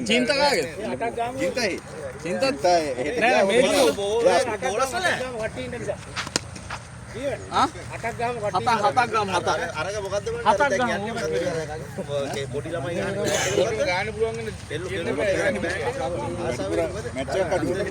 cinta kaget. Cinta nෑ මේ හතක් ගාම අරග මොකද්ද පොඩි ළමයි ගාන පුළුවන් මැච් එකක් අඩුවනේ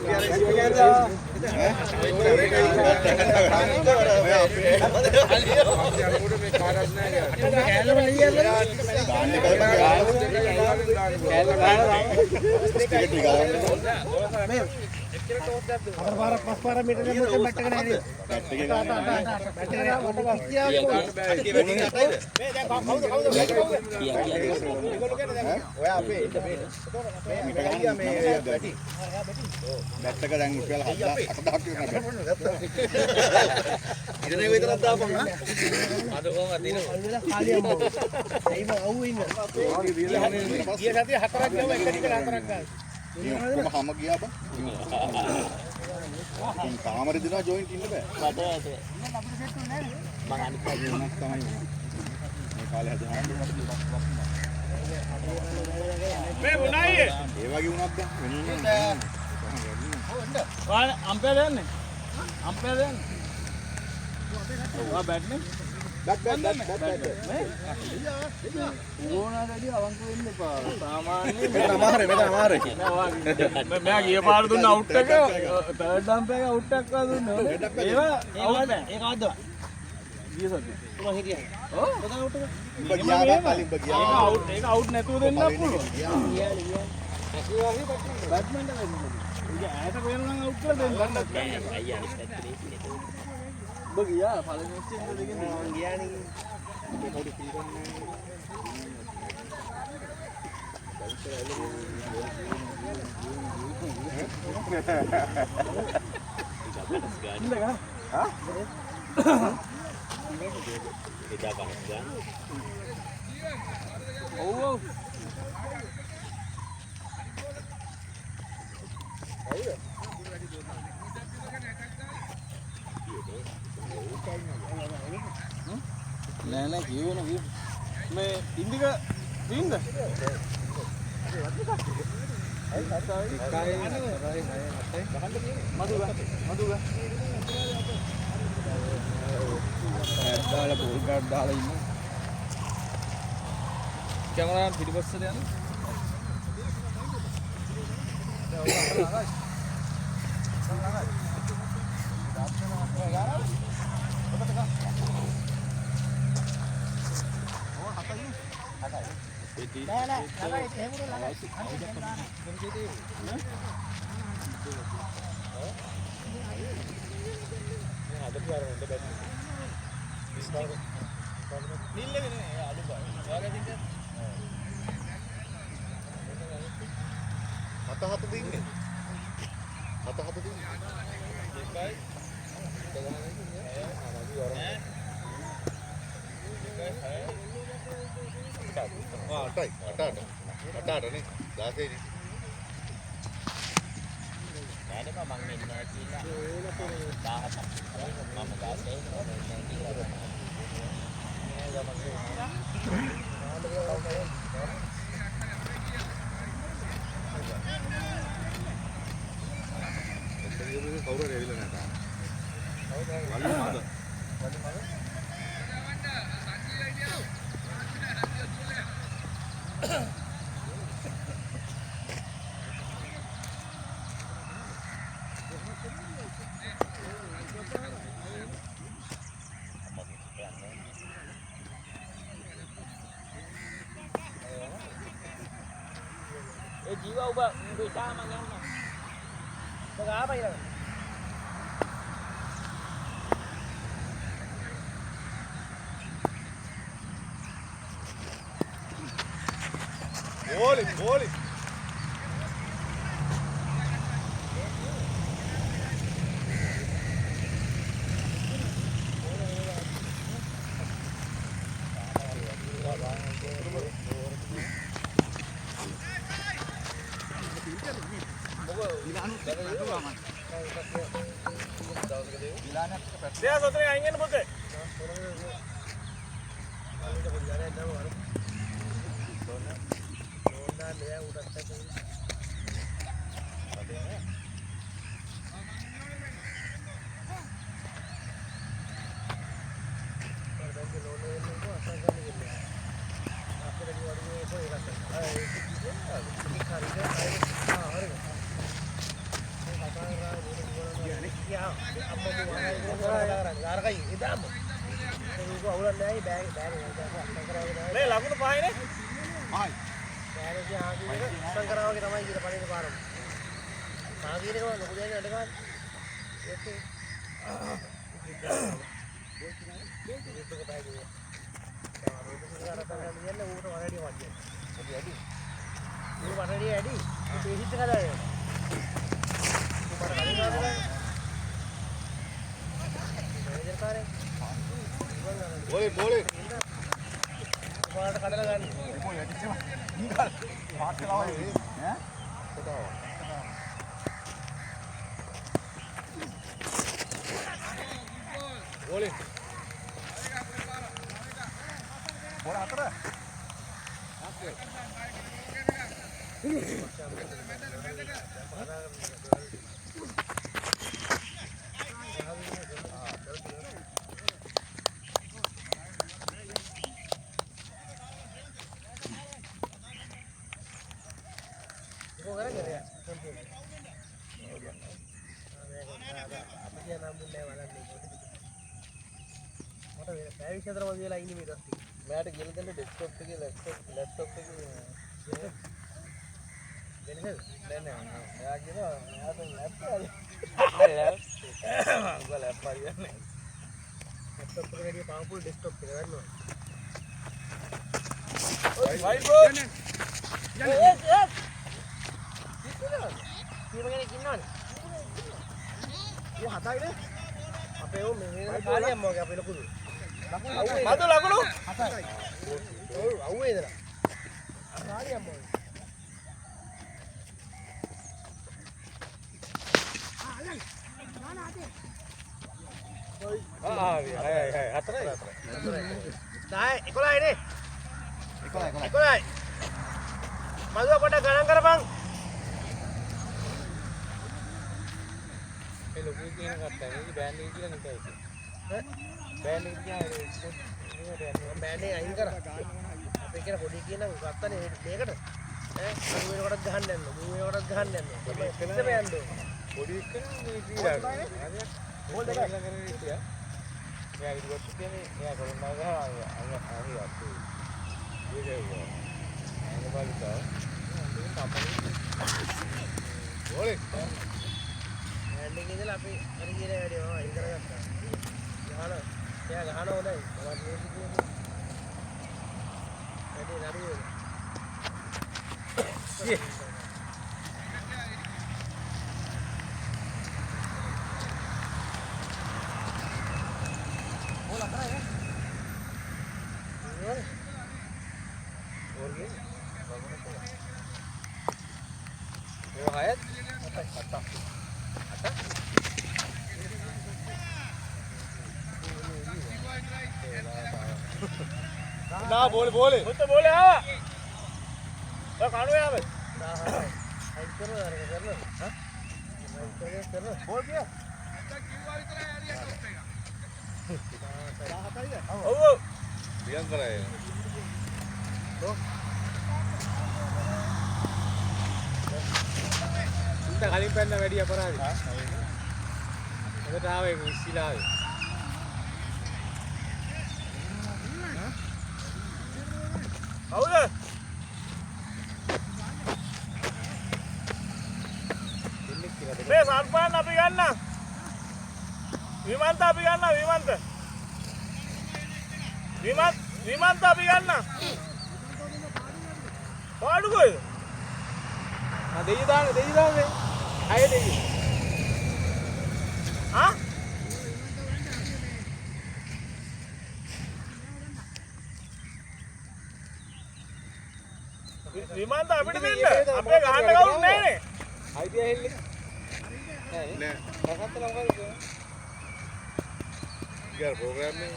हम गया कामर दिन जॉइंट इन Nenek gimana gitu? Me ini ka pindah. Madu ka. Dalam bulgar dalam ini. Kamera video bos sedang. Ada nih, dah ini. Ada apa bang ini? Dah apa? Mama kasih. Kau dah ready lah nak? Wali mana? Jiwa ubah bisa manggil mana? Tengah apa ya? Boleh. Dia sotre aingin bote. කලින් පැන්න වැඩි අපරාධයි. එතට ආවේ ඉස්සිලාවේ. කවුද? මේ සර්පයන් අපි ගන්න. විමන්ත අපි ගන්න විමන්ත. විමන්ත අපි ගන්න. පාඩු කොයිද? දෙයිය දාන්නේ. අය දෙයිය. ආ? විමන්ත අපිට දෙන්න. අපේ ගහන්න කවුරුත් නැහැ නේ. අයිතිය හෙල්ලේ. නෑ. කකත්තල මොකද? ගියර ප්‍රෝග්‍රෑම් එක.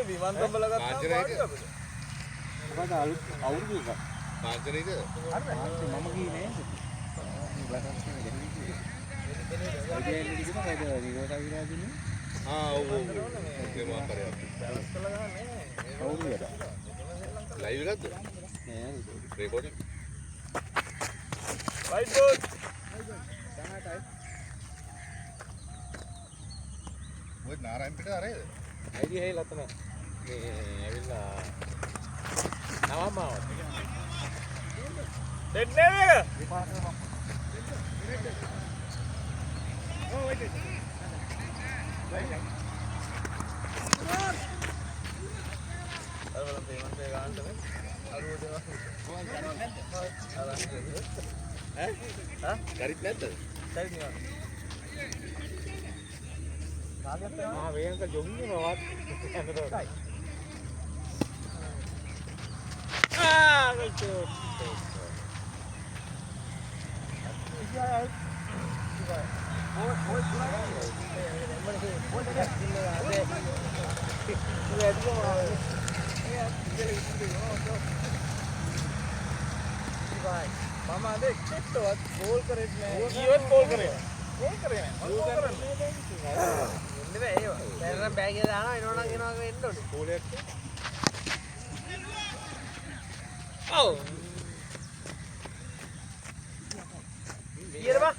විමන්ත බලගත්තා. මොකද අවුරුදු එක පාන්සලේද මම ගියේ නෑ ලයිව් එකක්ද නෑ රෙකෝඩින් රයිට් බෝඩ් ඔය නාරයන් පිට අරේද අයිඩියා හේලා තමයි මේ ඇවිල්ලා නවමාවත් දෙන්න නේද garit නැද්ද? garit නේ. මහා වේගක ජොගින් යනවත් යනකොට. ගොල්චෝ. मामा देख चेक तो गोल करे जीवन गोल करे गोल करे ඉන්නේ ඒ දැන් බෑග් එක දානවා එනවනම් එනවා වෙන්න ඕනේ ගෝලයක් ඔව් ඊයර බා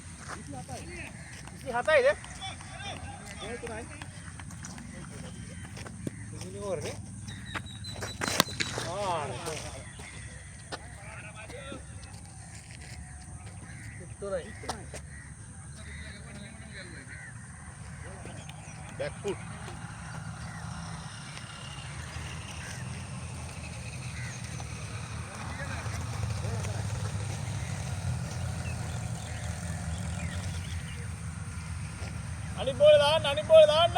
27යිද ඒ තුනයි ඉන්නේ ඕරනේ back foot අනිත් බෝල දාන්න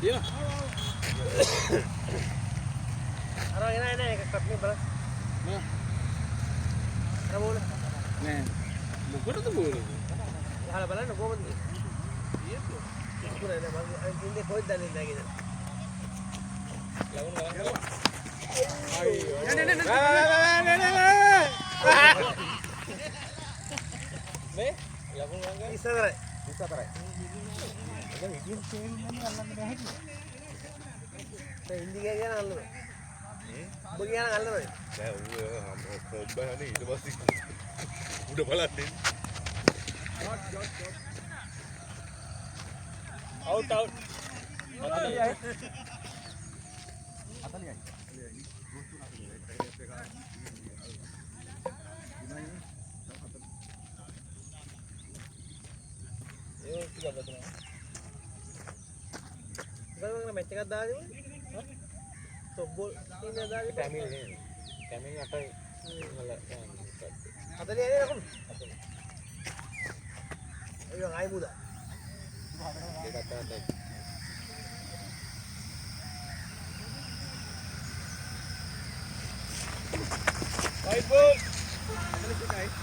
Yeah. Ara enak ekak tapi bal. Nah. Ara bola. Nah. Moකට bola. Hala බලන්න කොහොමද? ඉස්සරහ එන මම ඉන්නේ කොහෙද දන්නේ නැහැ නේද? ලගුණ බලන්න. අයියෝ. මේ ලගුණ ගන්න ඉස්සරහ. දැන් ඉතින් තේරෙන්නේ අල්ලන්න බෑ හිටියේ. දැන් ඉන්දියා කියන අල්ලනවා. ඔබ කියන අල්ලනවා. දැන් ඌ කොම්බහනේ ඊට පස්සේ උඩ බලන්නේ. out out. අතලියයි. ඒ ටික බදලා. ගලවන්න මැච් එකක් දාගෙන top ball ඉන්න දාගෙන ටැමිල් නේ. ටැමිල් 8යි. වල 40 නේ ලකුණු. අයියෝ ආයි මුදා. දෙකක් තමයි. right ball. right.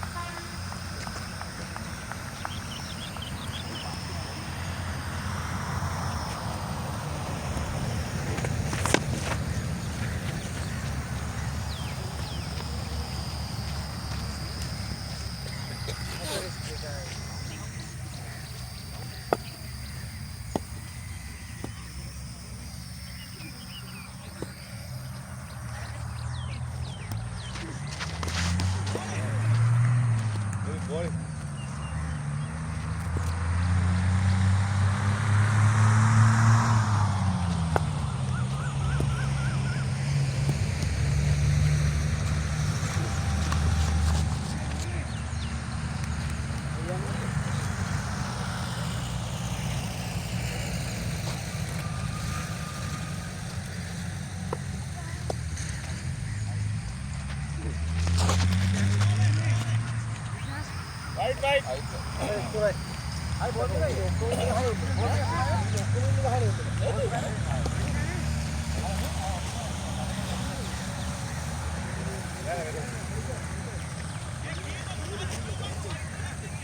I ball kira.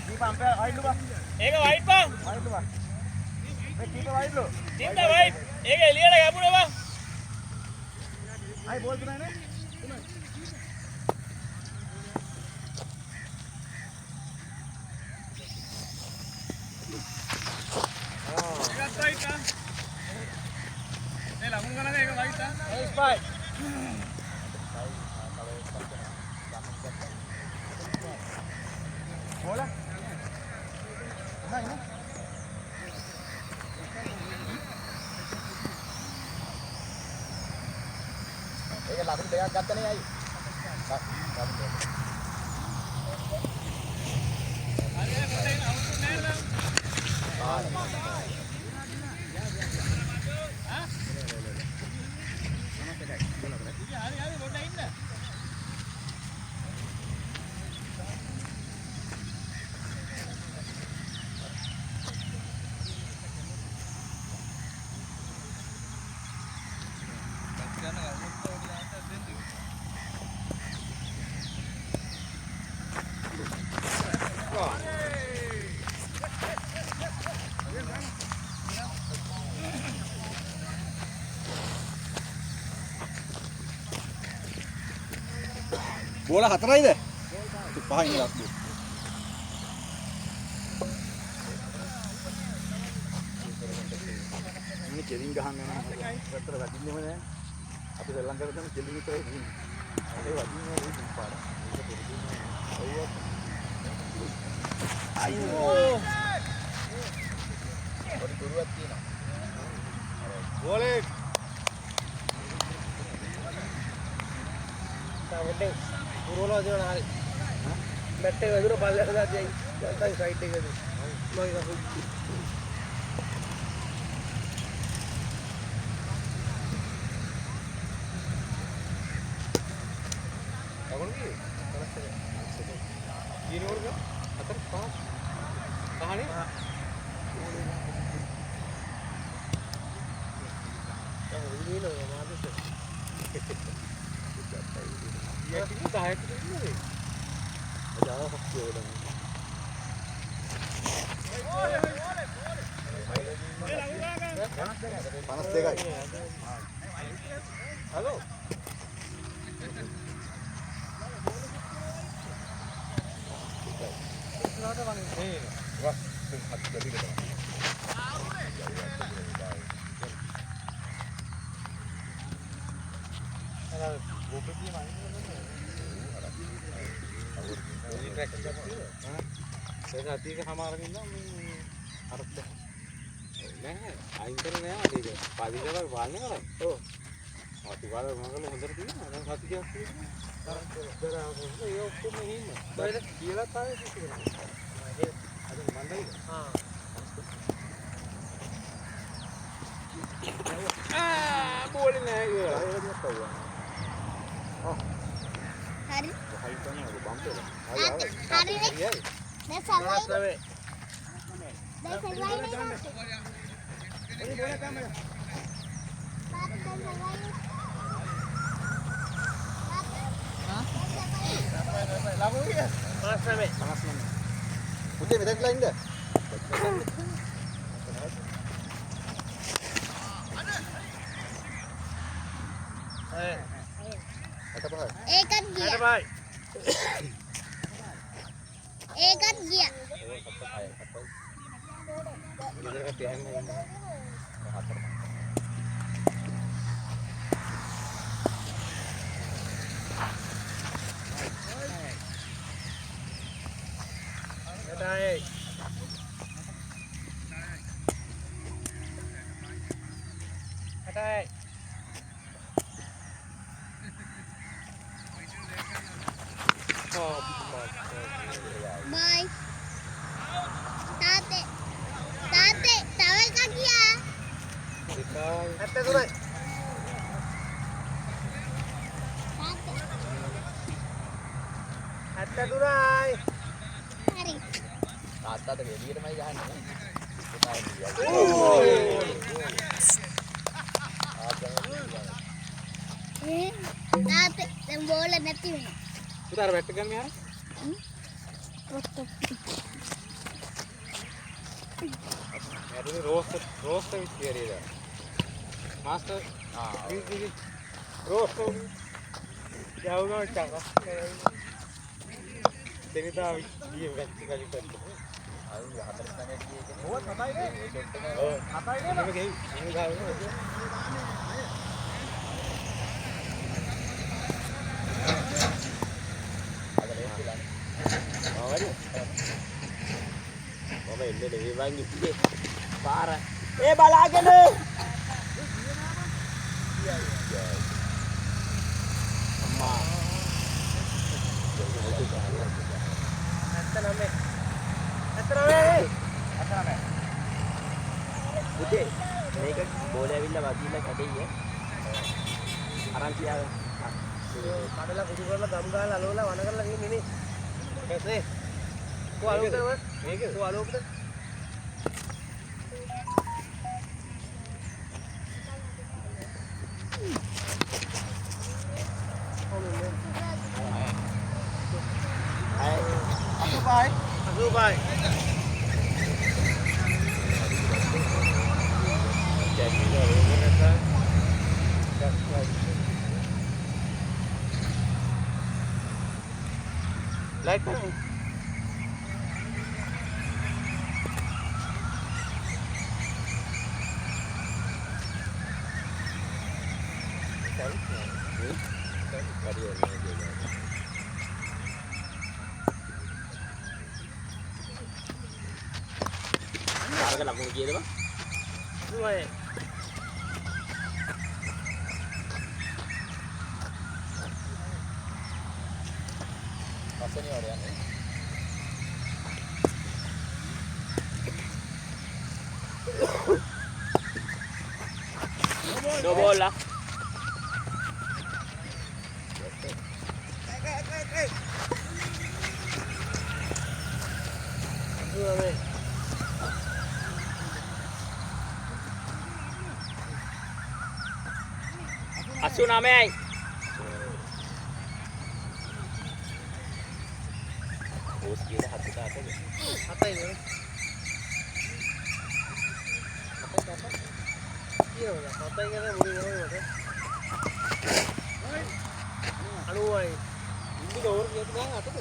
Di pampe, ayo lupa. Eka white bang. Ayo lupa. තින්ද වයි ඒක එළියට ගැඹුරේ බං ආයි බෝල් තුනයි නේ ඒක ලකුණු දෙකක් ගත්තනේ අයි. බෝල හතරයිද? පහින් ඉලක්ක. මේ කෙලින් ගහන්න යනවා. පැත්තට වදින්නෙම නෑ. අපි ශ්‍රී ලංකාවේ කෙලින් විතරයි ඉන්නේ. ඒ වදින්නේ නෑ පාර. ඒක දෙන්නේ. අයියෝ. පොඩි දුරුවක් තියෙනවා. බෝලේ. තාවුඩේ පුරවලා දෙනවා හරි. බැට් එක වැදුන පල්ලෙහාට දාලා දැන් සයිඩ් එකද. මම ඒක panas දෙකයි. Hello. Putih medan lain dah. ඒකත් ගියා. ඒකත් ගියා. Đây. Đây. Bye. තාත්තේ. තාත්තේ තව එකක් ගියා. Hãy subscribe cho kênh Ghiền Mì Gõ để không bỏ lỡ những video hấp dẫn. හරි. තාත්තාට එළියටමයි ගහන්නේ. තාත්තේ දැන් බෝල නැති වෙනවා. Putar bat ගන්න යාර. පොත් ඇතුලේ රෝස්ට් වෙච්ච කැරියද මාස්ටර් කිසි රෝස්ට් යවුනා චාක දෙනිතා විදිය වැච්ච කලි කරලා අර 4 ස්ථානයේ තියෙන්නේ. ඕවත් 7යිනේ. ඔව් 7යිනේ. මේක ගෙයි. මේක ගාවනේ. අද ලේස්තිලා. ආවද? මම එන්නේ නෙවෙයි වං ඉන්නේ. පාර. ඒ බලාගෙන. අම්මා. පුතේ මේක බෝලේ ඇවිල්ලා වදිලා කැඩෙයි අරන් කියාවේ කඩලා කුඩු කරලා ගම් ගහලා අලවලා වන කරලා ගිහින් ඉන්නේ. ඒකනේ. කො අලෝකද මේක? කො අලෝකද? අසුභයි. लाइट करो පාරක ලකුණු කීයද බං? අසුභයි. පස්වෙනි වල යන්නේ. No ball lah. අසුභයි. Asu namai. Bos kita hati kita apa? හතයිනේ. කියනවා. හතයි කියලා මුලින් යනවා මට. 90යි. ඉන්නේ ඕවර් කීයද ගන්න 8ද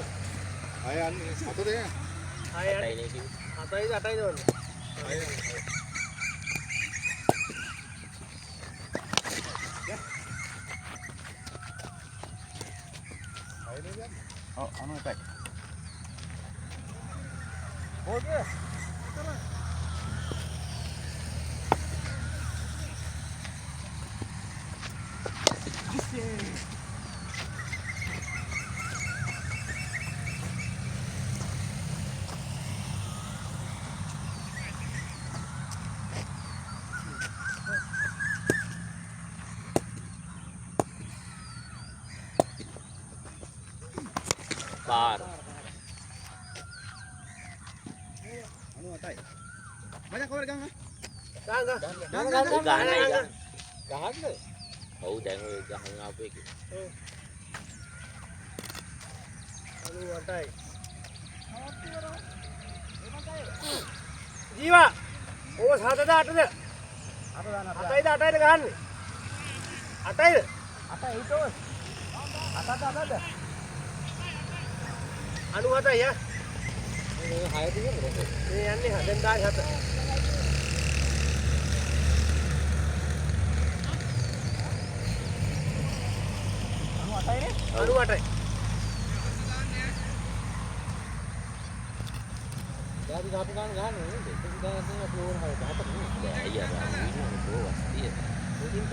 ආය යන්නේ 7ද ආයෙ Ada ini sih. 7යිද 8යිද වන්න. ආය Oh, anu apa? ඕකේ Bar. අනු 8යි මචං කවර ගන්න ගන්න. ගහන්න Oh, දැන් ඔය ගහන ආපු එක. 98යි. ජීවා. ඕක 7ද 8ද? 8යිද 8යිද ගහන්නේ? 8යිද? 8යි හිටෝස් 8ද 97යි යා. මේ 6 දිගද මේ යන්නේ හදෙන් දාගේ 7. අනු 8යිනේ 98යි. යාදි ගහපු ගන්න ගහන්නේ නේද ඒක දැන් තියෙන ෆ්ලෝර් හරි 14 නේ Iya, ini bos. Iya. ඉතින්ත.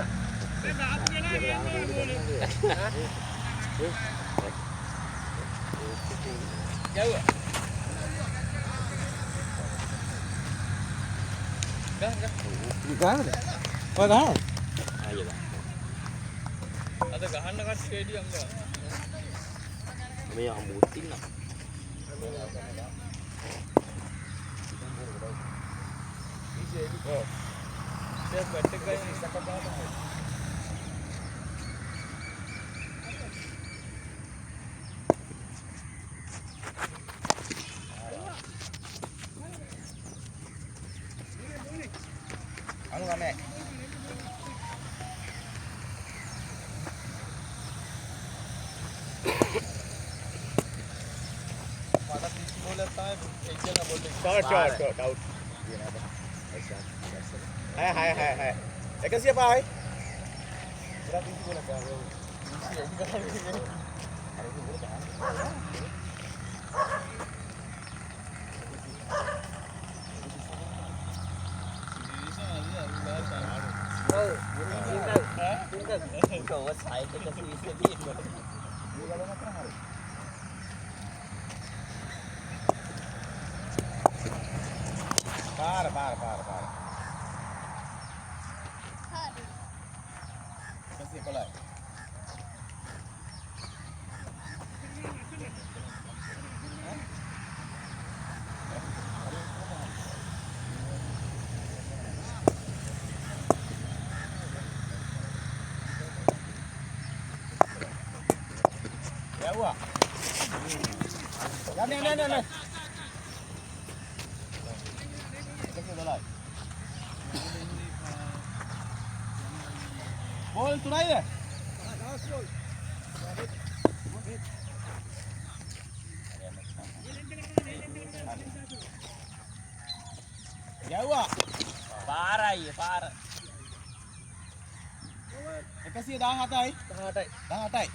Jauh. ගහන්නද ඔය ගහනවා Ayo, Bang. අද ගහන්න කට ස්ටේඩියම් ගා. මේ අමුතින් නම්. දැන් බැට් එක ගන්න ඉස්සක ගන්න. Short out. 6 105යි. Kau saya tu kasi sedih. පාර. හරි. 111යි. යවුවා. යන්න. 112යි. බෝල් 3යිද? යවුවා. Parai, par. 117යි. 18යි.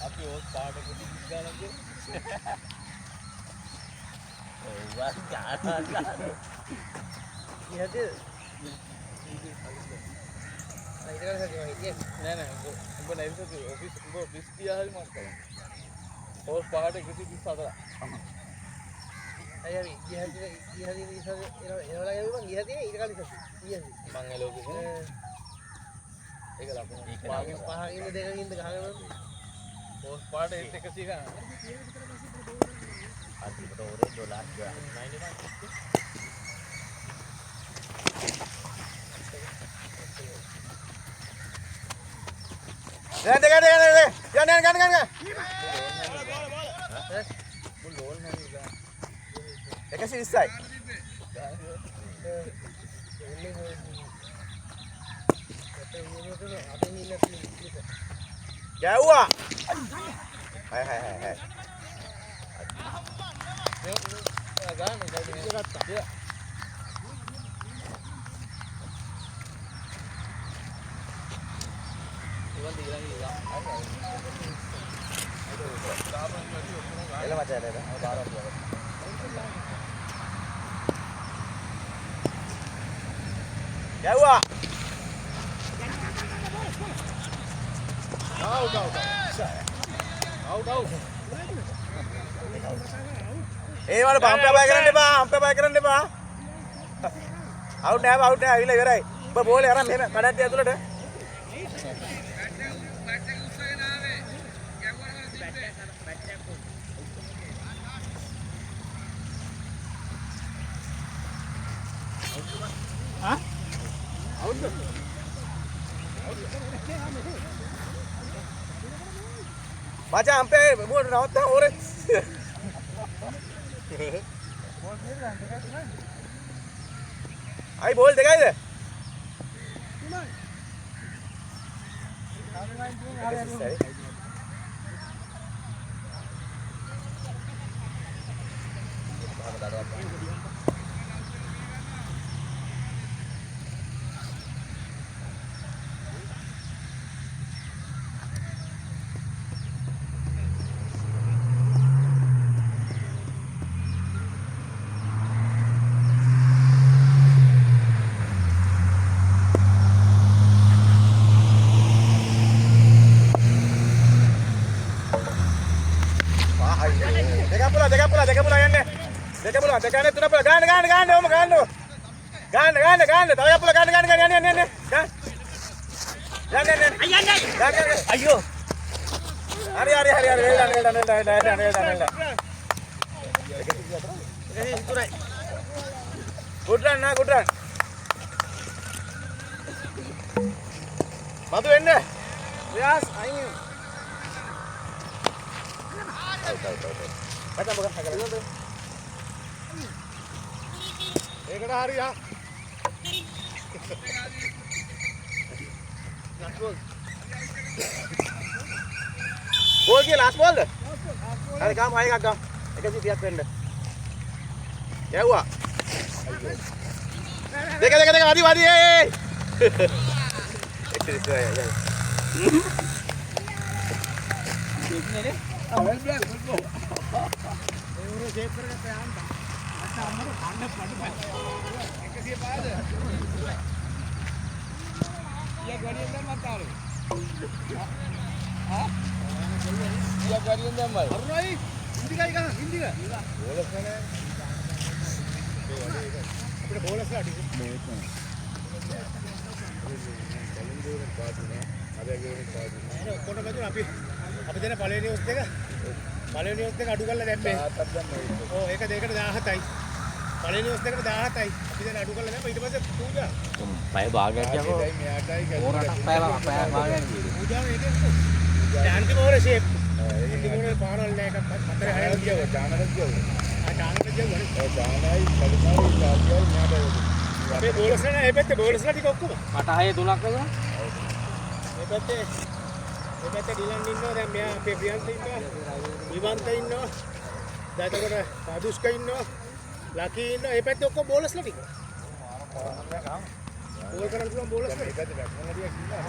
අපි ඕස් පාටක දිගාලද? Wah, jangan. ඉහද නෑ උඹ නැවිසත් ඔෆිස් ගියා හරි මම කරා. ඕස් පාට 134. අයියා ඉහද එනවලා ගියා මං ඉහද ඊට කලින් ඉහද මං එලෝකේ ඒක ලකුණු පහකින් දෙකකින්ද ගහගෙන ඕස් පාට 100 ගන්න. Aduh, $2 jual. Main ni bang. ගන්න. මුල් ලෝල් නම් ගන්න. 120යි. ගැව්වා. හයි. ගන්න ගත්තා එල මචං නේද? ගැව්වා. අවුට්. ඒ වල පම්පය කරන්න එපා. අවුට් නෑ අවිල ඉවරයි. ඔබ බෝලේ අරන් මෙහෙම කඩට්ටිය ඇතුළට. මචං අම්පේ මොකද නවත්තා ඕරේ. අයි බෝල් දෙකයිද? දෙක පුලා යන්නේ. දෙකනේ තුන පුලා ගන්න ඕම ගන්න. ගන්න. තව යපුලා ගන්න යන්නේ. යන්නේ. අයියෝ. හරි. වෙල්ඩන්. Good run. මතු වෙන්න. ව්‍යාස් අයින් මචං මොකක්ද කරන්නේ? ඒකට හරියා. බෝල් කිය ලාස්ට් බෝල්ද? හරි ගාමු හය එකක් ගාමු. 130ක් වෙන්න. යවුවා. දෙක වඩි ඒ. අපි දෙන පළවෙනි ඔස් දෙක අඩු කරලා දැම්මේ. ඔව් ඒක දෙකට 17යි. පළවෙනි ඔස් දෙකට 17යි. අපි දෙන අඩු කරලා දැම්ම ඊට පස්සේ පූජා. පය භාගයක් යකෝ. ඕරටක් පය භාගයක් කිව්වේ. පූජාව ඒකේ. යාන්ති මොර ෂේප්. ඉන්දි මොර පාරල් නෑ එකක් හතර හැරෙන්න ගියව. ඥානරත් ගියව. ඥානරත් ගියව. ඥානයි කලිමායි කාර්යයි ඥානයි. අපේ බෝලස්ලා නෑ මේ පැත්තේ බෝලස්ලා ටික ඔක්කොම. මට 6 3ක් නේද? මේ පැත්තේ ඩිලන් ඉන්නවා දැන් මෙයා අපේ ප්‍රියන්ත ඉන්නවා විවන්ත ඉන්නවා දැන් එතකොට සාදුෂ්ක ඉන්නවා ලකී ඉන්නවා මේ පැත්තේ ඔක්කොම බෝලස්ලා ටික බෝල් කරන්න පුළුවන් බෝලස්ලා මේ පැත්තේ බැට්මන්ලා ටික ඉන්නවා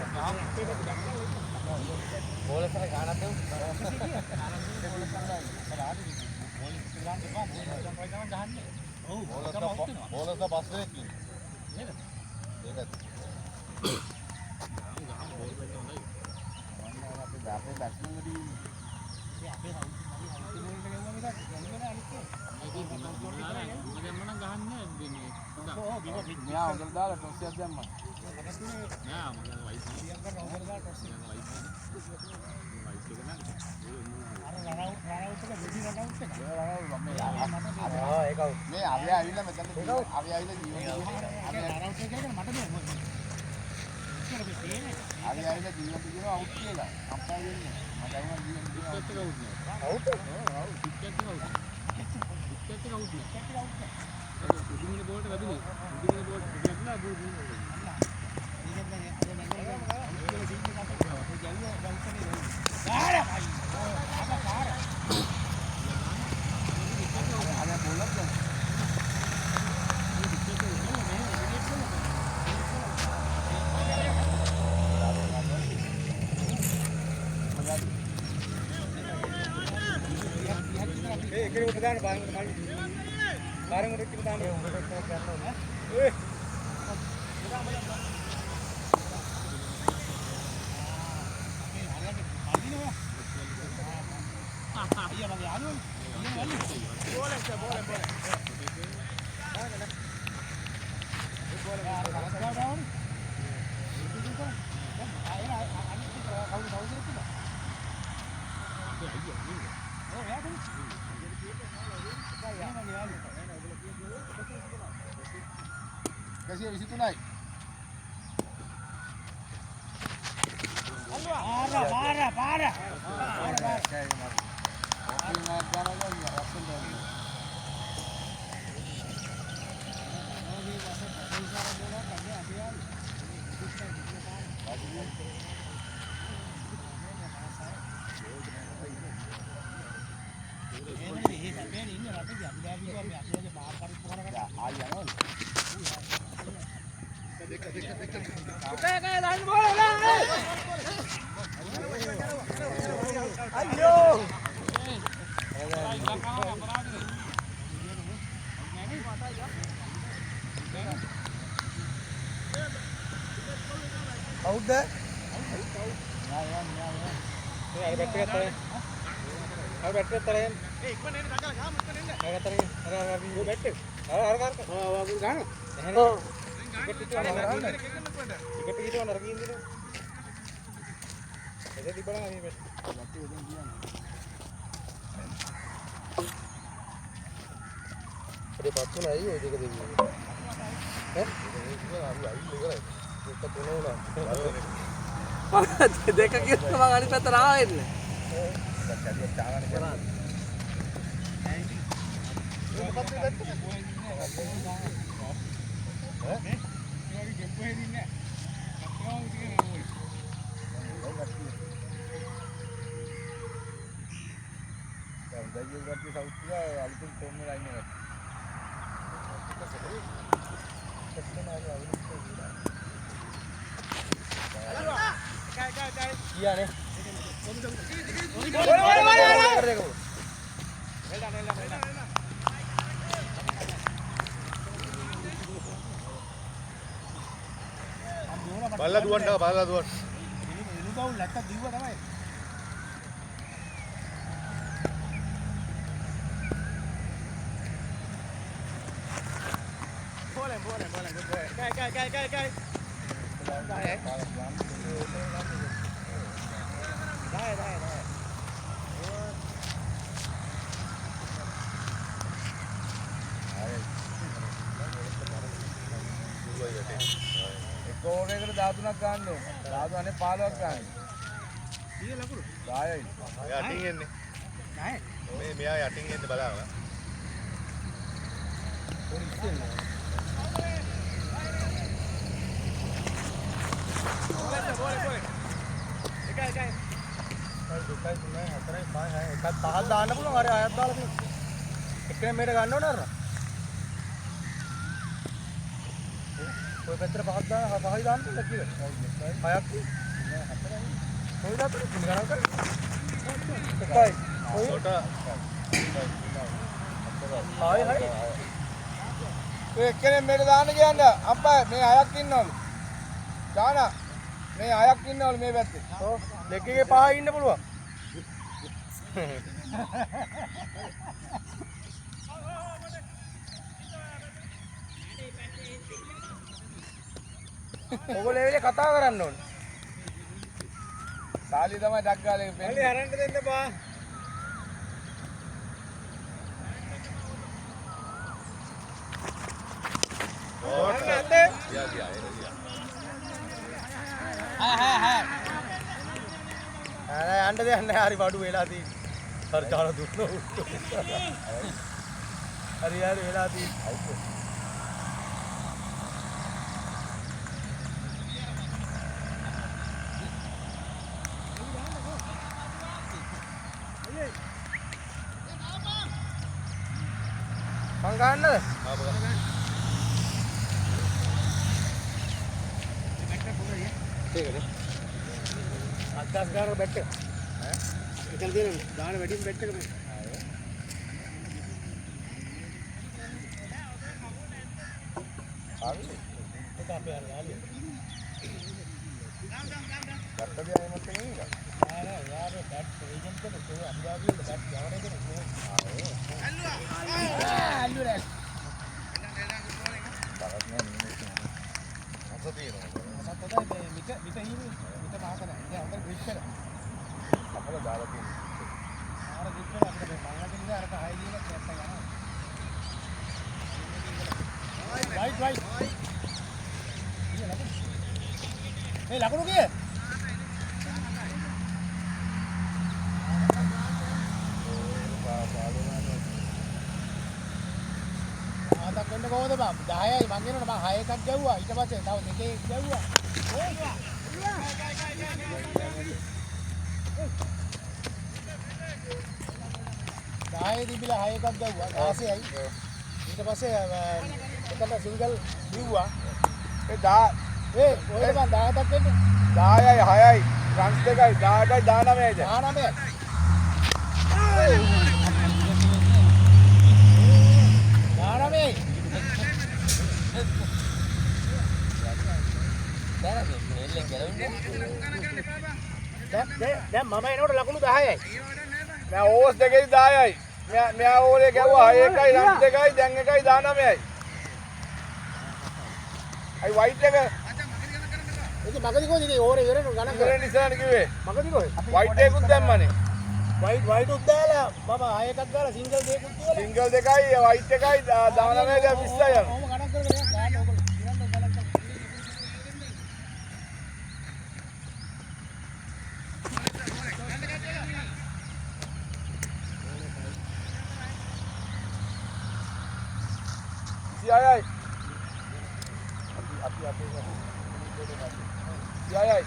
බෝලස්ලා ගානක් දෙමු. බෝලස්ලා පස් දෙනෙක් ඉන්නේ. නේද? අපේ බැට්මන් වලදී අපේ මෙයා හොඳට දාලා ටොස් එකක් දැම්මා. නෑ මම වයිස් එකක් ගන්න හොඳට දාලා ටොස් එකක් වයිස් එක. වයිස් එක නෑ. අර රනවුට් එක වෙඩි රනවුට් එක. ඒක මේ අපි ආවිල්ලා මෙතන අපි ආවිල්ලා ජීවත් වෙනවා. රනවුට් එක කියන්නේ මට දෙන්න. අපි ආවිල්ලා ජීවත් වෙනවා අවුට් කියලා. අම්පා වෙන්නේ. මට අයිමන් ජීවත් වෙනවා. ටිකට් එක අවුට් නෑ. අවුට්? ඔව් ටිකට් එක අවුට්. ටිකට් එක අවුට් නෑ. උඩින් බෝල්ට වැදුනේ. උඩින් බෝල්ට පිටියක්ලා බෝල් දුන්නා. ඒකේ උඩ දාන්න බාහිර මල්ලි. බාහිර උඩ ටික දාන්න. උඩට යන්න ඕනේ. ඒ Kasih 23යි. පාර. Out there. Ada battery terus. Ada battery terus. Ikman ini takkan kamu ikman ini. Ada terus. Ada battery. Ada. Oh, bagus kan? Oh. Tiket itu ada. Tiket itu ada lagi ini. Jadi di mana ini, Mas? Battery udah dia. Ada patun aja itu ke dia. දෙක කිව්ව මම අනිත් පැත්තට ආවෙන්නේ. දැන් කට්ටිය south එක අලුතෙන් form වෙලා ඉන්න එක. කියන්නේ බලලා දුවන්න බලලා දුවන්න. එළු බවුල් නැත්ත දිව්ව තමයි. බෝලෙන් කයි එක ඕවරයකට 13ක් ගන්න ඕන. 13 අනේ 15ක් ගන්න. ඊයේ ලකුණු 10යි. මෙයා යටින් එන්නේ. නැහැ මෙයා යටින් එන්නේ බලන්න. පොඩි ඉස්සෙල්ලා බෝලේ එකයි හරි දුකයි තුනයි හතරයි පහයි හයයි එකක් පහක් දාන්න පුළුවන් හරි හයක් දාලා තියෙනවා එක්කෙනෙක් මේකට ගන්න ඕන අර ඔය පැත්තට පහක් දාන පහයි දාන්න කියලා හයක් නෑ හතරයි කොයි දාතද තුන ගණන් කරන්නේ එකයි කොට හයි හයි ඔය එක්කෙනෙක් මේක දාන්න කියන්නේ අප්පා මේ 6ක් ඉන්නවලු. දාන මේ 6ක් ඉන්නවලු මේ පැත්තේ. ඔව් දෙකේ පහයි ඉන්න පුළුවන් ඔයගොල්ලෝ ඒ වෙලේ කතා කරන්න ඕනේ සාලි තමයි ඩක් ගාලේ මල්ලි අරන්ට දෙන්න බා යන්න දෙයක් නැහැ හරි බඩු වෙලා තියෙන්නේ හරි දාන දුන්න හරි වෙලා තියෙන්නේ මං ගන්නද අත්දස් ගාන බැට් එක එතන තියෙන දාන වැඩිම බැට් එක මේ හරි. ඒක අපේ අර යාළුවා ගත්තද යන්නේ නැත්නම් නේද? නෑ යාර බැට් ඒජන්ට් කෙනෙක් ඒ අමුදාගේ බැට් යවන කෙනෙක් අල්ලුරා බලන්න නෑ අත තියෙනවා. සතතයි මිට හීනේ මිට මාක නැහැ දැන් අnder ග්‍රිප් කරා අපල දාලා තියෙනවා. ආර ග්‍රිප් කරා අපිට මංගලකින් ඉඳලා අරක හයි දීලා කැප්ට ගන්නවා රයිට් ඒ ලකුණු කිය ආතක් වෙන්න කොහොමද බං 10යි මං කියනවනේ මං 6 එකක් ගැව්වා ඊට පස්සේ තව දෙකේ ගැව්වා දායේ තිබිලා 6 එකක් ගැව්වා 16යි ඊට පස්සේ එතන සිංගල් ලිව්වා ඒ දා ඒ ඔය බං 17ක් වෙන්නේ 10යි 6යි රන්ස් දෙකයි 18යි 19යිද? 19යි දැන් මම එනකොට ලකුණු 10යි. මම ඕවර්ස් දෙකේ 10යි. මෙයා ඕවරේ ගැව්වා 6යි රන්ස් දෙකයි දැන් 1යි 19යි. අයි වයිට් එක ඒක මගදී කොහෙද ඉතින් ඕවරේ ඉවරන ගණන් කරා. ඉවරෙන් ඉස්සරහට කිව්වේ. මගදී කොහෙද? වයිට් එකකුත් දැම්මනේ. වයිට් උත් දාලා මම 6 එකක් දාලා සිංගල් දෙකකුත් දාලා සිංගල් දෙකයි වයිට් එකයි 19යි දැන් 20යි යනවා. ඔහොම ගණන් කරගෙන යන්න ගන්න ඕගොල්ලෝ. ඉරන්න ගණන් කරලා. සියයි. අපි සියයි.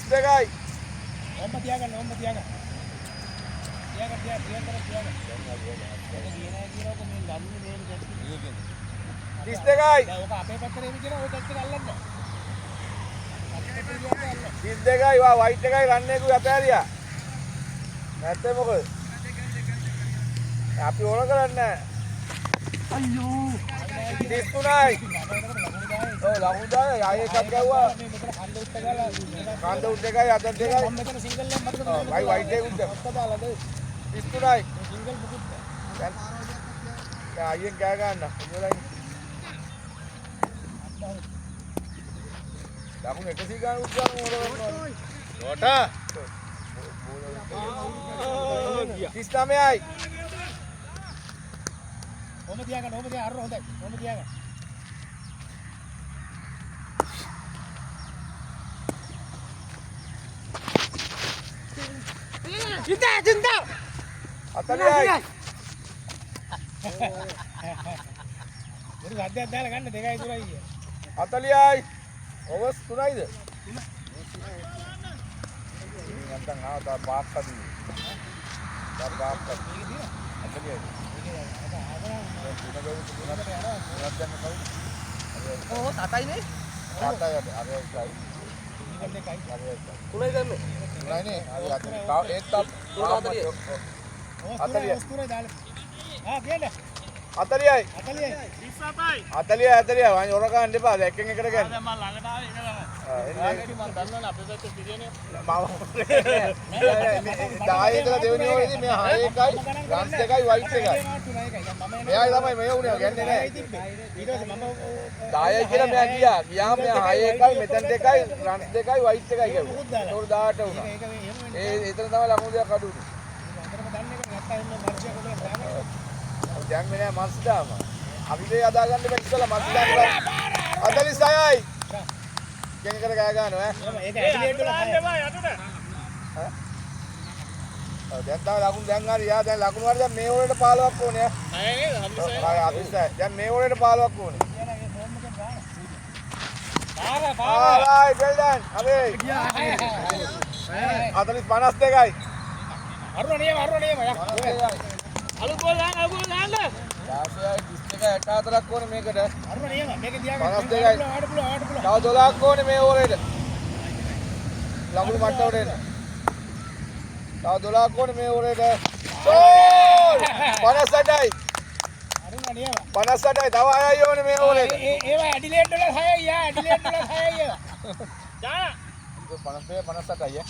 32යි. ඔම්ම තියාගන්න. තියාගන්න. තියාගන්න. ඔක දිනයි කියනකොට මේ ගන්නේ මේක දැක්කේ. 32යි. දැන් ඔක අපේ පැත්තට එමු කියන ඔය පැත්තට අල්ලන්න. 32යි. වා වයිට් එකයි රන් එකකුයි අතෑරියා. නැත්තේ මොකද? අපි ඕන කරන්නේ අයියෝ 33යි. ඔව් ලකුණු දාලා ආයෙ එකක් ගැව්වා. කන්ද උඩ එකයි අත දෙකයි. මම මෙතන සිංගල් එකක් මතක ඔව් වයි වයිට් එක උඩ. ඔක්කොම දාලාද 33යි. සිංගල් මුකුත් දැන් ආයෙත් ගෑ ගන්න. ඉවරයි. ලකුණු 100 ගන්න උත්සාහ කරනවා. ඩොට 39යි. ඔම තියාගන්න. අර හොඳයි. ඔම තියාගන්න. cinta. 40යි. ඒක ගද්දයක් දාලා ගන්න 2යි 3යි කිය. 40යි. ඕවර්ස් 3යිද? නැත්නම් ආව පාක්කදී. පාක්කදී. 40යි. ඕ තාතයිනේ. තාතයි අර එකයි. තුනයි ගන්න. නෑනේ අර ඒත් තාම 40යි. ආ කියන්නේ 40යි. 40යි 40යි. වань ඔර ගන්න එපා. දැක්කෙන් එකට ගන්න. දැන් මම ළඟට ආවේ ඒක තමයි. මම දන්නවනේ අපේ පැත්තේ පිටියනේ. දායකලා දෙවෙනි ඕනේදී මේ 6 එකයි රන්ස් දෙකයි වයිට් එකයි. මෙයායි තමයි මේ උනේ ගන්නේ නැහැ. ඊට පස්සේ මම 10යි කියලා මෙයා ගියා. ගියාම මෙයා 6 එකයි මෙතන දෙකයි රන්ස් දෙකයි වයිට් එකයි ගැව්වා. ඒක 18 වුණා. ඒක එහෙම ඒ එතන තමයි ලකුණු දෙකක් අඩු උනේ. අන්තරම දන්නේ නැත්නම් එන්නේ මර්ජිය කොටලා දාගන්න. දැන් මේ නෑ මන්ස්දාම. අපි මේ අදා ගන්න බෑ ඉස්සලා මන්ස්දාම 46යි. කෙනෙක් කර ගෑ ගන්නවා ඈ. ඒක ඇඩිලේට් වල දැන් තව ලකුණු දැන් හරි යා දැන් ලකුණු හරි දැන් මේ ඕනෙට 15ක් ඕනේ ඈ. දැන් මේ ඕනෙට 15ක් ඕනේ. ආරයි වෙල්ඩන් අබේ 40 52යි. අරුණ නියම යක්. අලුත් බෝල් දාන්න 16යි 32යි 64ක් ඕනේ මේකට. අරුණ නියම මේක තියාගන්න. 52යි. ආඩ පුළුවන්. තව 12ක් ඕනේ මේ ඕනෙට. ලකුණු මට්ටමට එන්න. තව 12ක් ඕනේ මේ ඕනෙට. ගෝල්! 58යි. අරුණ නියම 58යි තව 6යි ඕනේ මේ ඕනෙට. ඒවා ඇඩිලේට් වල 6යි ඇඩිලේට් වල 6යි ඒවා. දාන්න. 58යි ඈ.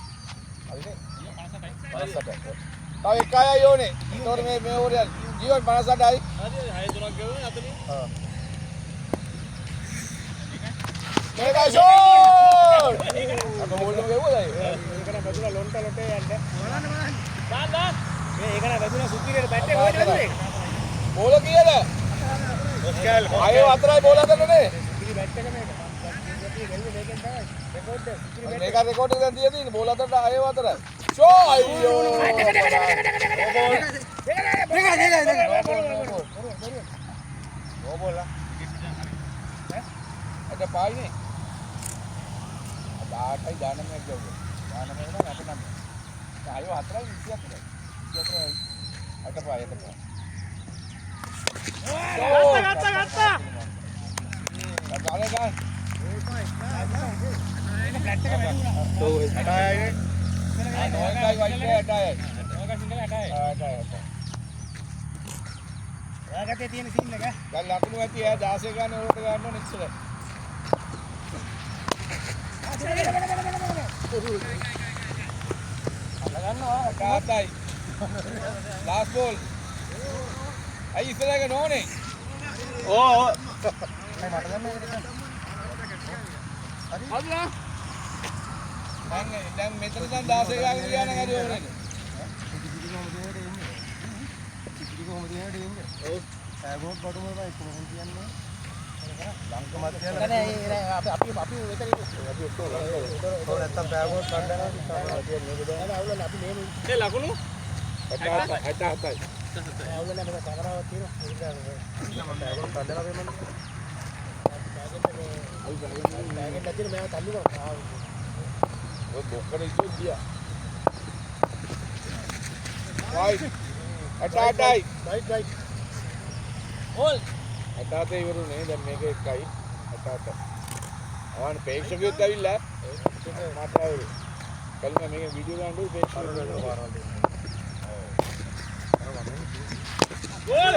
හරිනේ? 58යි. තව එකයි ඕනේ. ඒතකොට මේ ඕනේ ජීවන් 58යි. හරි 6 3ක් ගවනේ 40. ඔව්. මේකයි ෂෝට්! අත බෝල් එක ගෙවුවද? ඒකන වැදුලා ලොන්ට ලොටේ යන්න. බලන්න. දාන්න. මේ ඒකන වැදුලා සුපිරියර් බැට් එක කොහෙද වැදුනේ? බෝල කීයද? ඔස්කල්. අය හතරයි බෝල හතරනේ. සුපිරි බැට් එක මේක. මේකෙන් තමයි රෙකෝඩ් එක. මේක රෙකෝඩ් එක දැන් තියලා තියෙන්නේ බෝල හතරට අය හතරයි. ෂෝ අයියෝ. බෝල. අද පායිනේ. අද 8යි 19ක් ගවුවා. 19 වුණා නැට නම්. අය හතරයි 24යි. 24යි. අට පාය අට පාය. ගත්තා. ගානේ ගාන. ඒක බැට් එක වැදුනා. ඔව් 8යි. 9යි වයිට් 8යි. ඕක සිංගල 8යි. 8යි. ඔයාගත්තේ තියෙන සීන් එක. දැන් ලකුණු ඇති එයා 16 ගන්න ඕකට ගන්න ඕන ඉස්සර. ගන්නවා. 8යි. Last ball. අයි ඉස්සරහට නෝනේ. ඕ මට දැන් මේකට ගන්න. හරිලා. දැන් මෙතන දැන් 16 ගාගෙන ගියා නම් හරි ඕනේ. කොහොමද එන්නේ? ඔව්. සෑගොත් බඩුම තමයි කොහොමද කියන්නේ? ලංකමත් නෑ අපි මෙතන අපි ඔක්කොම ඔය නැත්තම් බෑගොත් ගන්නවා අවුල අපි මේ ඒ ලකුණු 87යි. අවුල නැහැ මම කමරාවක් තියෙනවා. බෑගොත් ගන්නවා වෙන්නේ. බෑගෙන් නැතිනේ මම තල්ලු කරා. ඔය බොක්කඩ ඉස්සෝ ගියා. රයිට්. අටයි. රයිට්. ඕල්. අටාතේ ඉවරුනේ දැන් මේක එකයි. අටාත. ආවන ප්‍රේක්ෂකයොත් ඇවිල්ලා මට ආවේ. කලින් මේක වීඩියෝ ගන්න උඩ ප්‍රේක්ෂකයෝ පාරවල් දෙන්න. ගෝල්.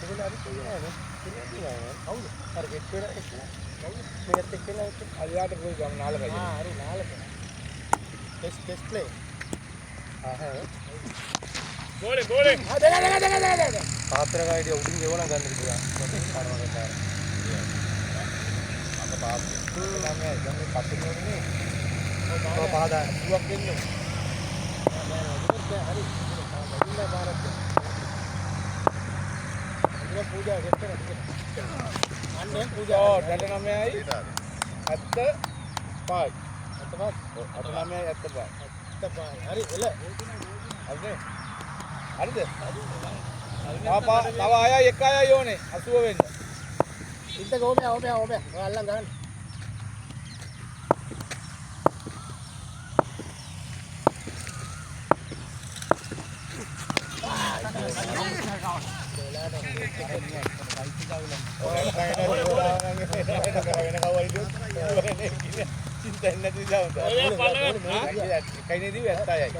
ඔයගොල්ලෝ අර කියනවානේ. කවුද? අර ගෙට්ටේලා එක්කලා. කවුද? මේකත් එක්කලා අලියාට පොයි ගම නාලකයි. හරි නාලක. Test play. ගෝලේ. දෙක. පාත්‍ර ගායිඩිය උඩින් ගෙවලා ගන්න කිව්වා. පාරවකට පාර. අත පාත්. නම් මේ දැන් මේ පස්සේ නෝනේ. ඔය පහදා දුවක් දෙන්නේ. හරි. බදින්න පාරක්. ඒක පූජා ගෙත්තර ටික. අන්නේ පූජා. ඔව් 69යි 75යි. 75. 89යි 75. 75. හරි එල. හරිද? හරිද? තව අයයි එක අයයි ඕනේ 80 වෙන්න. ඉන්න ගෝමයා ඔය අල්ලන් ගන්න.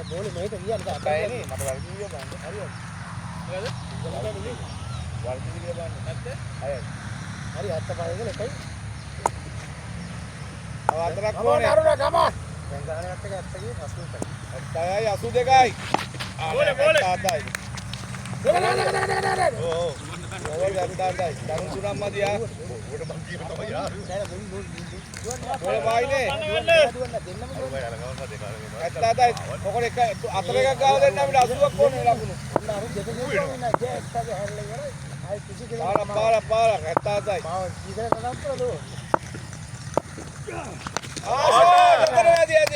බෝලේ මේක ගියන් අතයි මට වර්ග වීඩියෝ බලන්න. හරියද? වර්ග වීඩියෝ බලන්න නැත්නම් අයයි. හරි 75 ඉඳලා එකයි. තව හතරක් ඕනේ. අරුණ ගම. දැන් ගානකට 70යි 82යි. 82යි. ගෝලේ. 77යි. ඕ. ඔය ගත්තාටයි. දරුණු තුනක් මදියා. උඩ මං කියන තමයි යා. ඔය බායිනේ. දෙන්නම ඇත්තටයි. මොකද එක අතර එකක් ගාව දෙන්න අපිට 80ක් ඕනේ ලකුණු. අරු දෙක ගේනවා ඉන්න ජෑක්ටගේ හැරලා ඉවරයි. ආයි කිසි කෙනෙක් පාර 77යි. මාව කීකර කතා කරලා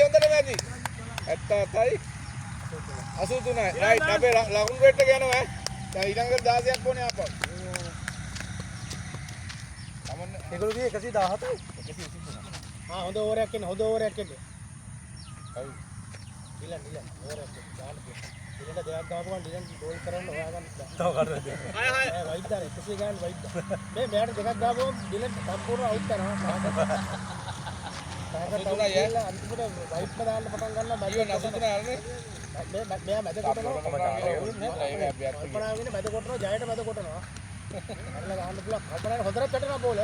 හොඳට මැදි 77යි 83යි. රයිට් අපේ ලකුණු රේට් එක යනවා. දැන් ඊළඟට 16ක් ඕනේ ආපහු. ඒගොල්ලෝ ගියේ 117යි. හොඳ ඕවරයක් එන්නේ. හරි. ඩිලන් ඕවරයක් දාන්න දෙන්න. ඩිලන්ට දෙයක් ගාපු ගමන් ඩිලන් ගෝල් කරන්න හොයාගන්න. තව කරලා දෙන්න. වයිඩ් දාන 100 ගාන වයිඩ්. මෙයාට දෙකක් ගාපුවම ඩිලන් සම්පූර්ණ අවුට් කරනවා. අන්තිමට වයිඩ්ම දාන්න පටන් ගන්නවා. ඊව 83 අරනේ. මෙයා මැද කොටනවා. අපනාගෙන මැද කොටනවා. ජයට මැද කොටනවා. අරලා ගන්න පුළුවන්. අපනාගෙන හොඳට පැටරනවා බෝල.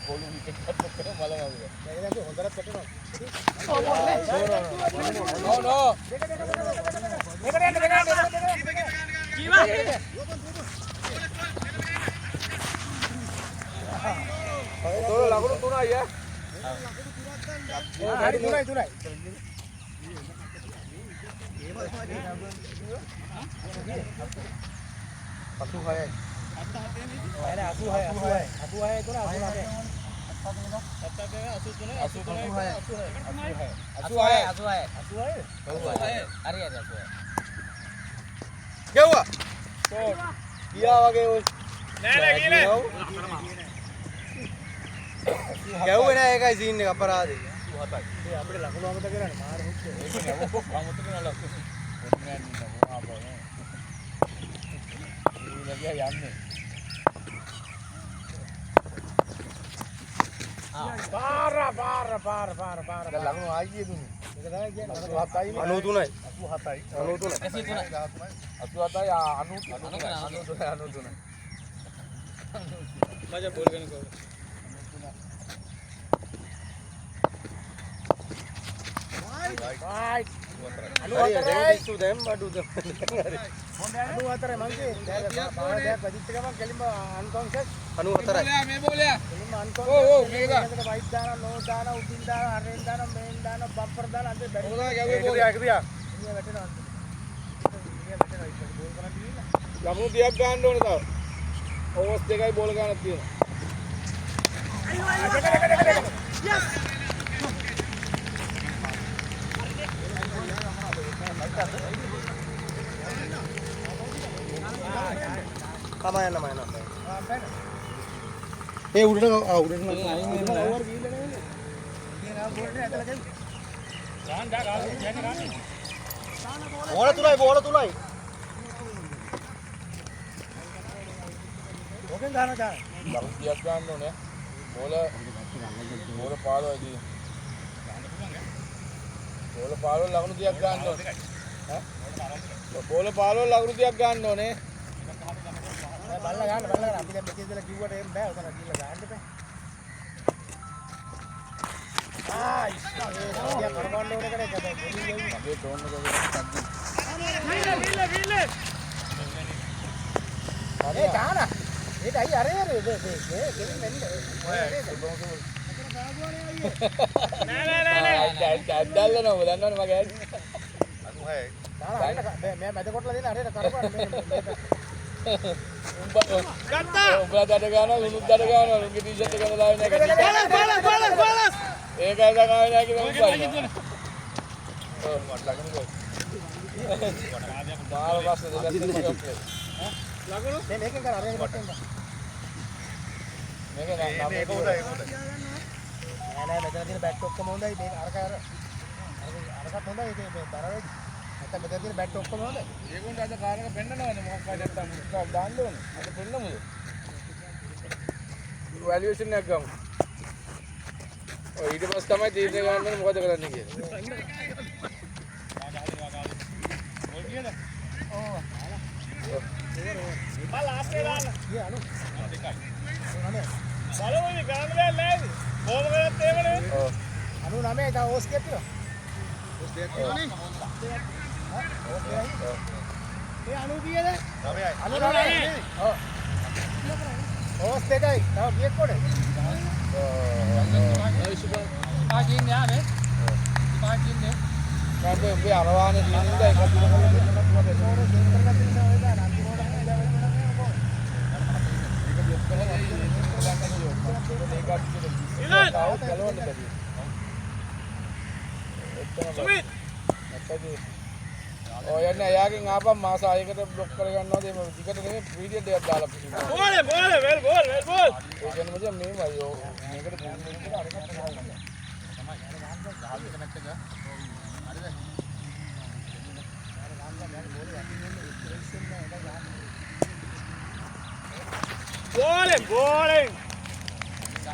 ගෝලු විකට් එකක් කරලා මලනවා. දැන් හොඳට පැටරනවා. නෝ. තොර ලකුණු 3යි ඈ. හරි 3යි. 86යි. 86යි. ගෙව්වා. ගියා වගේ ඔය. නෑ ගියේ. ගැව්වේ නෑ ඒකයි සීන් එක අපරාධේ. 87යි. අපිට ලකුණු අමතක කරන්නේ මාර හුස්සේ. ඒක නෑ අමුතු කරන ලකුණු. ඔන්න යන්නේ ආපහු නේ. ඊළඟ යන්නේ. පාර. දැන් ලකුණු ආයියේ දුන්නේ. ඒක තමයි කියන්නේ 87යි 93යි. 87යි. 93යි. මජා බෝල් ගන්න කෝ. right 94යි දැන් බඩුද 94යි මංගේ දැන් පාරයක් වැඩිච්ච ගමන් කෙලින්ම අන්කොන්ෂස් 94යි මේ බෝලයා කෙලින්ම ඔව් අන්කොන්ෂස් මේක වයිට් දාන නෝ දාන උඩින් දාන අරෙන් දාන මෙන් දාන බම්පර් දාන අන්තිම බැරි ඔයා ගැව්වේ බෝලයා ඉන්නේ වැටෙනවා ඉන්නේ වැටෙනවා ලකුණු 30ක් ගන්න ඕනේ තව. ඕවර්ස් දෙකයි බෝල ගන්නක් තියෙනවා. ඒ උඩට උඩට ඕවර් ගිහිල්ලා නෙවෙයි. බෝල තුලයි. ඕකෙන් ගන්න ගන්න. ලකුණු 30ක් ගන්න ඕනේ. බෝල 15යි. බෝල 15 ලකුණු 30ක් ගන්න ඕනේ. ඈ? බෝල 15 ලකුණු 30ක් ගන්න ඕනේ. බල්ලා ගන්න. අපි දැන් මෙතන ඉඳලා කිව්වට එහෙම බෑ. උතන ගිහලා ගන්න බෑ. ඒ කරගන්න ඕන කරේ අපේ ටෝන් එක ඒ ගාන. ඒක අයි අර කෙලින් මෙන්න. නෑ. දැල්ලනවා දන්නවනේ මගේ ඇයි. මම මැද කොටලා දෙන්න හරියට කරපන් ගත්තා. උඹලා දඩ ගන්නවා, ලුණුත් දඩ ගන්නවා. ලුණුගේ ටී-ෂර්ට් එක දාලා නැහැ. බලස්. ඒකයි දගාවේ නැහැ කියලා උඹලා. ඔව් මට ලකුණු ගොඩ. බාල ප්‍රශ්න දෙකක් තියෙනවා. ලකුණු මේකෙන් කර අරගෙන පට්ටෙන් ගන්න. මේක නෑ මේක උඩ ඒක උඩ. නෑ මෙතන තියෙන බැට් ඔක්කොම හොඳයි. මේක අරකට හොඳයි. ඒක බර වෙයි. නැත්නම් මෙතන තියෙන බැට් ඔක්කොම හොඳයි. ඒගොල්ලෝ අද කාර් එක පෙන්නනවනේ මොකක් හරි නැත්තම් මුස්කව් දාන්න ඕනේ. අද පෙන්නමුද? වැලියුේෂන් එකක් ගමු. ඔය ඊට පස්සේ තමයි තීරණය ගන්න ඕනේ මොකද කරන්න කියලා. බල ආස්සේ දාන්න. ඊ අනු. දෙකයි. නෑ. බලවනේ ගන්න බෑ නේද? බෝල කරත් එහෙමනේ. ඔව්. 99 තව ඕස් කියපියා. ඔස් දෙයක් තියෙනවනේ. ඒ 90 කීයද? 9යි. 99. ඔව්. ඕස් දෙකයි. තව කීයක් කොටේ? පාකින් යානේ. පාකින් නේ. ගන්න උඹේ අරවානේ දිනුද එක දින කරලා දෙන්නත් මොකද? සෝර දෙන්න කරලා තියෙන සමයද අන්තිමට ඔය යන්නේ එයාගෙන් ආපම් මාස 6කට බ්ලොක් කරගන්නවද එහෙම දිගට නෙමෙයි පීරියඩ් එකක් දාලා පිටින් බෝල් ඒ කියන්නේ මචං මේමයි ඔය මේකට බෝල් දෙනකොට අරකට ගහන්න බෝලෙන්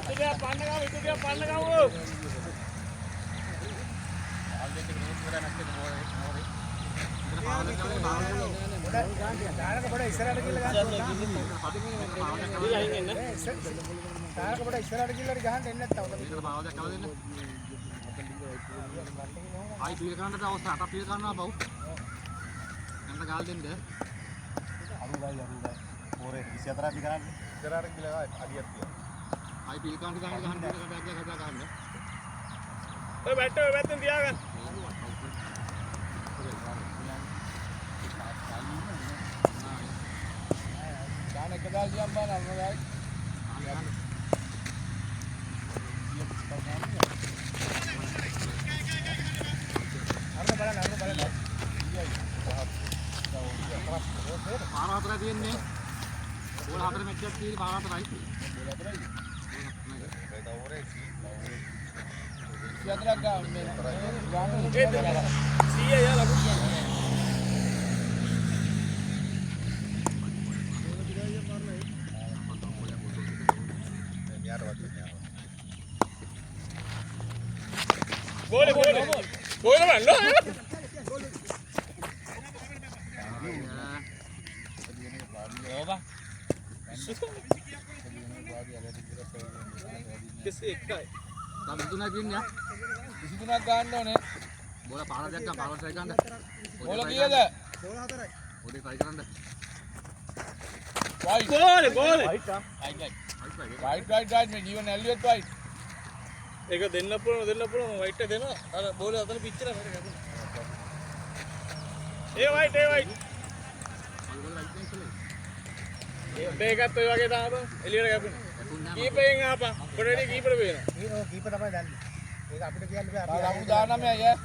ඉතින් පන්න ගමු තාරක පොඩ ඉස්සරහට ගිහලා ගන්න. තාරක පොඩ ඉස්සරහට ගිහලා ගහන්න එන්නේ නැත්තම් උතන. ආයි පීර ගන්නට අවස්ථ 8ක් පීර ගන්නවා බව්. යන්න ගාල් දෙන්න. අරුයි. ඕරේ 24ක් අපි කරන්නේ. ඉස්සරහට ගිහලා අඩියක් තියන්න. ආයි පීර ගන්න ගහන්න බෑග් එක හදා ගන්න. ඔය බැට් එක පැත්තෙන් තියාගන්න. දාන එක දාලා දියම් බලන්න අම්මලායි. අර බලන්න. පාර හතර තියෙන්නේ. බෝල හතර මැච්චක් තියෙන්නේ පාර හතරයි. යතරක් ගන්න මේ ගාන 100 යා ලකුණු ගන්න. Boleh mana? Kesekai. Tapi itu nak gini ya. Di situ nak ganda nih. Bola pahala dia kan, pahala saya kan. Bola kia dah. Boleh try kan dah. White. Boleh. White. Me given Elliot white. ඒක දෙන්න පුළුවන් white එක දෙනවා. අර බෝලේ අතන පිච්චිලා මෙතන ගැපුණා. ඒ white. මේකත් ඔය වගේ තාම එළියට ගැපුණා. කීපයෙන් ආපා. පොඩේ කීපර වෙනවා. කීප තමයි දන්නේ. ඒක අපිට කියන්න බෑ. ලකුණු 19යි ඈ.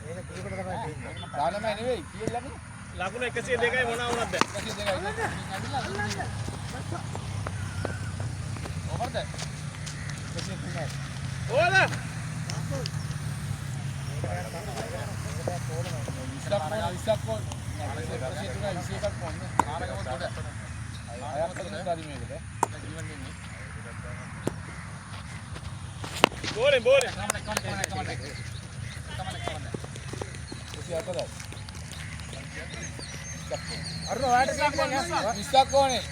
ඒක කීපට තමයි දෙන්නේ. 19 නෙවෙයි. කීයද ලකුණු? ලකුණු 102යි මොනවා වුණත් බෑ. 102යි. ඔවර්ද? 103යි. ඕල! ඉස්සක් කොල්. ඉස්සක් කොල්. ආරගම ගොඩ. අයත් කරන මේකද? බෝලෙන් බෝලෙන්. අරුණ ඔයාලට කියන්නේ ඉස්සක් ඕනේ.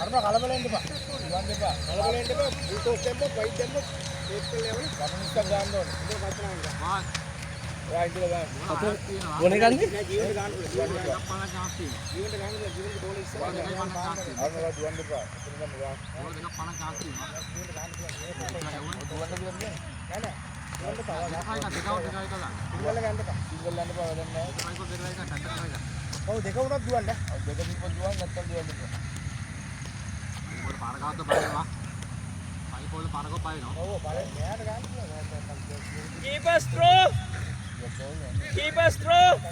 අරුණ කලබලෙන්න එපා. ඉවන් දෙපා. කලබලෙන්න එපා. බුල්ටෝස් දෙන්නොත් වයිට් දෙන්නොත් ටේප් කරලා යවන්න. ගමන ඉස්සක් ගන්න ඕනේ. ඒක කල්පනා කරනවා. ඔයා ඉඳලා ගන්න. බොනේ ගන්නේ? ජීවිත ගන්න. ජීවිත ගන්න. ජීවිත බෝල ඉස්සරහ. අරනවා දුවන් දෙපා. එතන ගන්න ගා. ජීවිත ගන්න. දුවන් දෙපා. නෑ නෑ. දුවන්න තව සිංගල් යන්න එපා වැඩක් නැහැ. ඔව් දෙක උනත් දුවන්න. ඔව් දෙක දීපොත් දුවන් නැත්තම් දුවන් දෙපා. ඔව් බලන්න මෙයාට ගන්න. Keeper stroke. Keeper stroke.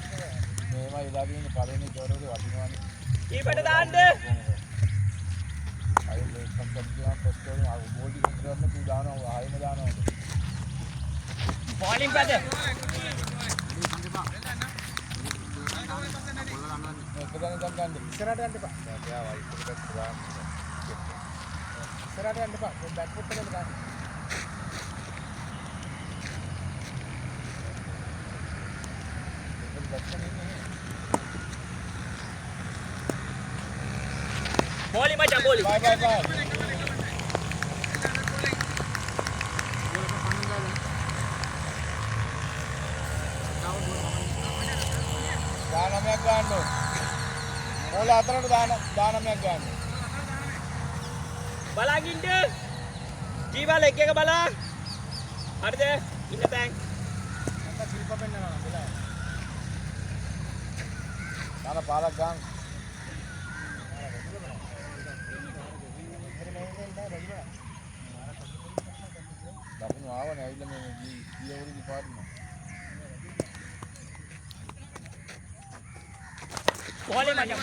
මේවා ඉලාගෙන ඉන්න පළවෙනි දොරේ වදිනවනේ. කීපට දාන්න. අය මේ සම්පූර්ණ ගියා පොස්ට් එකේ ආ බෝල් ටික කරන්න කී දානවා ආයෙම දානවා. Bowling පැද. එක දණක් ගන්න. ඉස්සරහට යන්න එපා. එයා වයිස් එකට දාන්න. ඉස්සරහට යන්න එපා. බැක් ෆුට් එකට දාන්න. Bowling macam bowling. Bye bye bye. දානමයක් ගන්න ඕන. ඕල අතරට දානමයක් ගන්න. බලන් ඉන්න. ජීවල එක එක බලා. හරිද? ඉන්න තැන්. අන්න ශිල්ප පෙන්නනවා බලා. දාන පාලක් ගන්න. දකුණු ආවනේ ඇවිල්ලා මේ ගියවරුදි පාඩම. Bowling macam.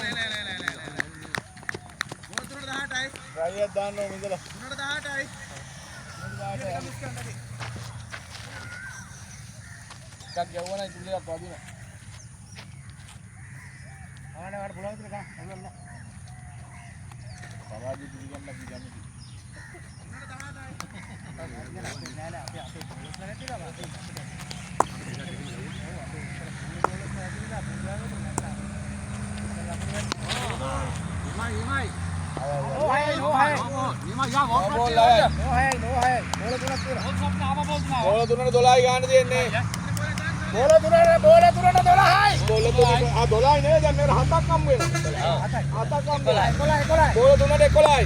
try එකක් දාන්න ඕන ඉඳලා. 318යි. 318යි. එකක් යවුවා නම් ඉතින් දෙකක් වදිනවා. ආනේ වල පුළුවන් විතර ගන්න. ඔයගොල්ලෝ නෑ. සමාජයේ පිළිගන්න අපි ගන්න. නෑ නෑ අපි අපේ පොලිස් නැතිලා අපි බෝල තුනට 12යි ගන්න තියෙන්නේ. බෝල තුනට 12යි. බෝල තුන ආ 12යි නේ දැන් මේක 7ක් හම් වෙනවා. 7ක් හම් වෙනවා. 11. බෝල තුනට 11යි.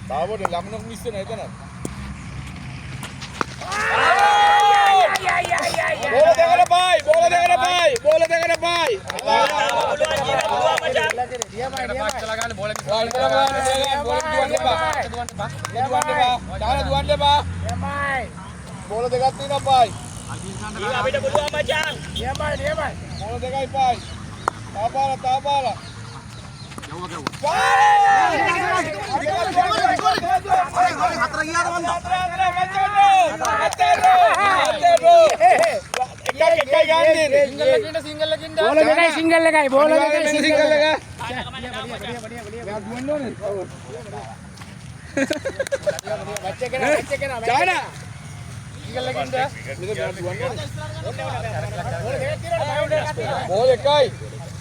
තාවොට ළමනක් මිස් වෙන එතන. බෝල දෙකට බයි. බෝල දෙකට බයි. බෝල දෙකට බයි. බෝල දෙකක් තියෙනවා බයි. Jiwa beda berdua macam. නියමයි. බෝල දෙකයි බයි. තාපාලා. හතර ගියාද මන්ද? සිංගල් එකකින් බෝල දෙකයි සිංගල් එකයි. බෝල දෙකයි සිංගල් එකයි.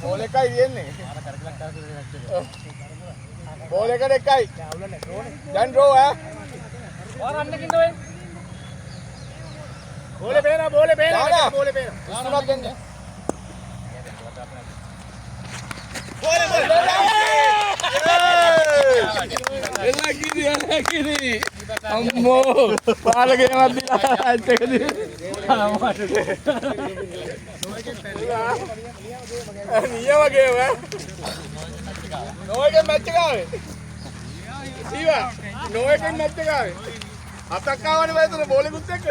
බෝල් එකයි තියෙන්නේ. බෝල් එකට එකයි. දැන් ඩ්‍රෝ ඈ. බෝලේ පේනවා. බෝලේ පේනවා. ඉස්සරහට දෙන්න. එලා කිරි අම්මෝ පාලකේ මැද්දිලා ඇට් එකදී නියම ගේම නෝයක මැච් එක ආවේ සීවා නෝයක මැච් එක ආවේ අතක් ආවනේ වයිතන බෝලෙකුත් එක්ක